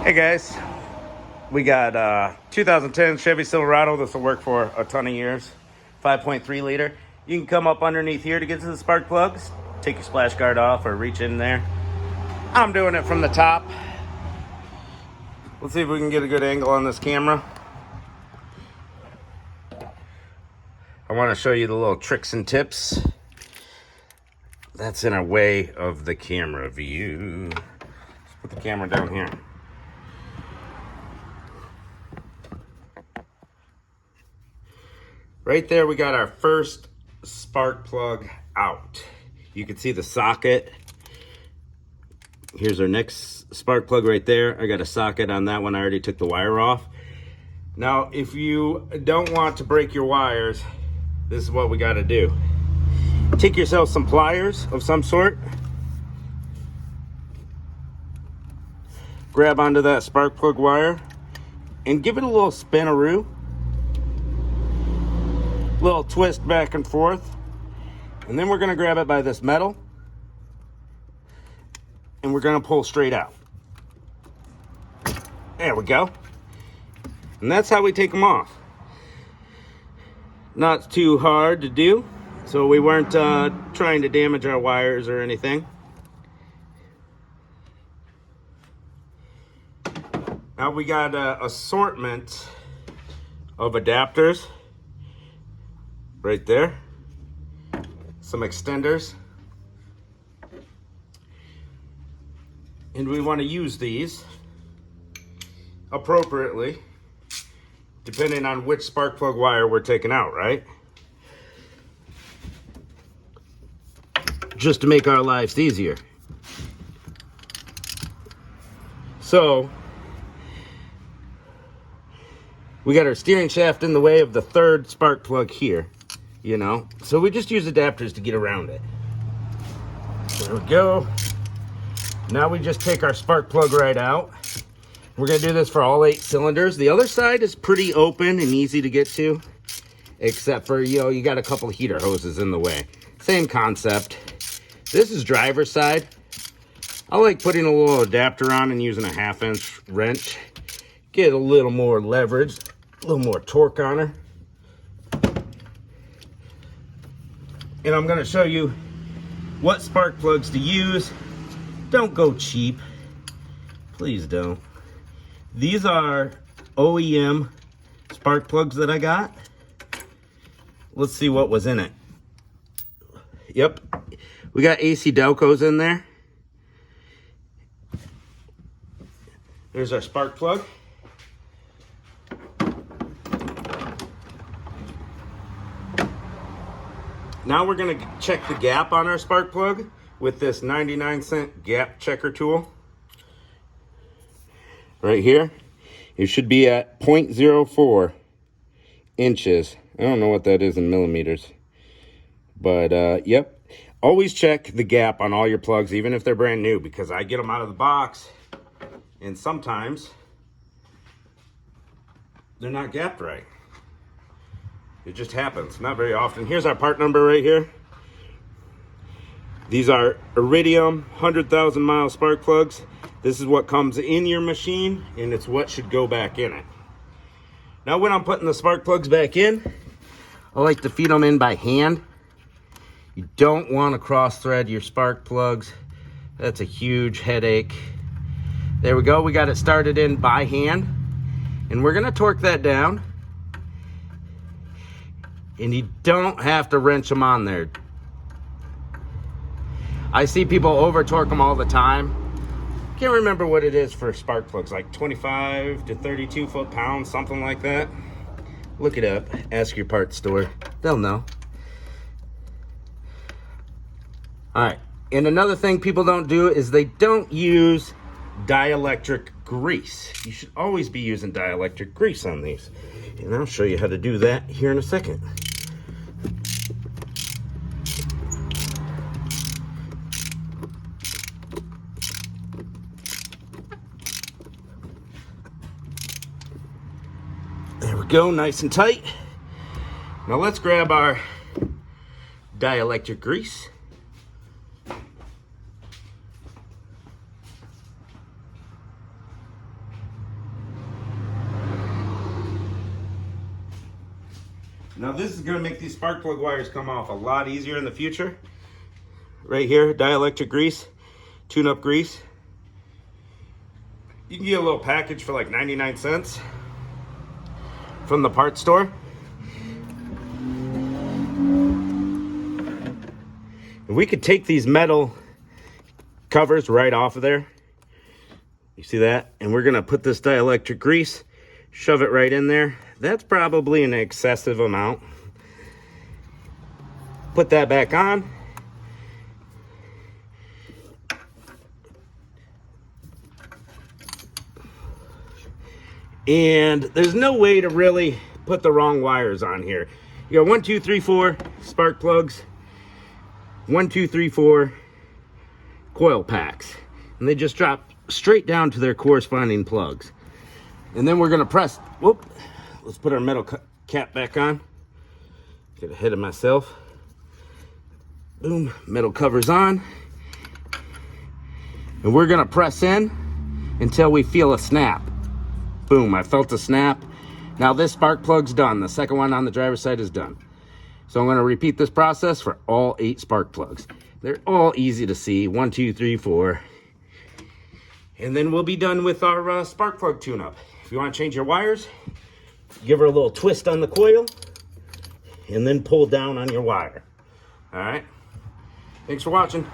Hey guys, we got 2010 Chevy Silverado. This will work for a ton of years. 5.3 liter. You can come up underneath here to get to the spark plugs. Take your splash guard off or reach in there. I'm doing it from the top. Let's see if we can get a good angle on this camera. I want to show you the little tricks and tips. That's in our way of the camera view. Let's put the camera down here. Right there, we got our first spark plug out. You can see the socket. Here's our next spark plug right there. I got a socket on that one. I already took the wire off. Now, if you don't want to break your wires, this is what we got to do. Take yourself some pliers of some sort. Grab onto that spark plug wire and give it a little spinaroo. Little twist back and forth, and then we're going to grab it by this metal and we're going to pull straight out. There we go. And that's how we take them off. Not too hard to do, so we weren't trying to damage our wires or anything. Now we got an assortment of adapters right there, some extenders, and we want to use these appropriately depending on which spark plug wire we're taking out, right? Just to make our lives easier. So we got our steering shaft in the way of the third spark plug here. You know, so we just use adapters to get around it. There we go. Now we just take our spark plug right out. We're gonna do this for all 8 cylinders. The other side is pretty open and easy to get to, except for, you know, you got a couple heater hoses in the way. Same concept. This is driver's side. I like putting a little adapter on and using a 1/2-inch wrench. Get a little more leverage, a little more torque on her. And I'm going to show you what spark plugs to use. Don't go cheap. Please don't. These are OEM spark plugs that I got. Let's see what was in it. Yep. We got AC Delcos in there. There's our spark plug. Now we're going to check the gap on our spark plug with this 99-cent gap checker tool. Right here. It should be at 0.04 inches. I don't know what that is in millimeters. But, yep. Always check the gap on all your plugs, even if they're brand new, because I get them out of the box, and sometimes they're not gapped right. It just happens, not very often. Here's our part number right here. These are Iridium 100,000 mile spark plugs. This is what comes in your machine, and it's what should go back in it. Now when I'm putting the spark plugs back in, I like to feed them in by hand. You don't want to cross thread your spark plugs. That's a huge headache. There we go, we got it started in by hand. And we're gonna torque that down. And you don't have to wrench them on there. I see people over torque them all the time. Can't remember what it is for spark plugs, like 25 to 32 foot-pounds, something like that. Look it up, ask your parts store, they'll know. All right, and another thing people don't do is they don't use dielectric grease. You should always be using dielectric grease on these. And I'll show you how to do that here in a second. There we go, nice and tight. Now let's grab our dielectric grease. Now this is gonna make these spark plug wires come off a lot easier in the future. Right here, dielectric grease, tune-up grease. You can get a little package for like 99 cents from the parts store. And we could take these metal covers right off of there. You see that? And we're gonna put this dielectric grease, shove it right in there. That's probably an excessive amount. Put that back on. And there's no way to really put the wrong wires on here. You got 1, 2, 3, 4 spark plugs, 1, 2, 3, 4 coil packs. And they just drop straight down to their corresponding plugs. And then we're gonna press, whoop, let's put our metal cap back on. Get ahead of myself. Boom, metal cover's on. And we're gonna press in until we feel a snap. Boom, I felt a snap. Now this spark plug's done. The second one on the driver's side is done. So I'm gonna repeat this process for all 8 spark plugs. They're all easy to see, 1, 2, 3, 4. And then we'll be done with our spark plug tune-up. If you wanna change your wires, give her a little twist on the coil, and then pull down on your wire. All right, thanks for watching.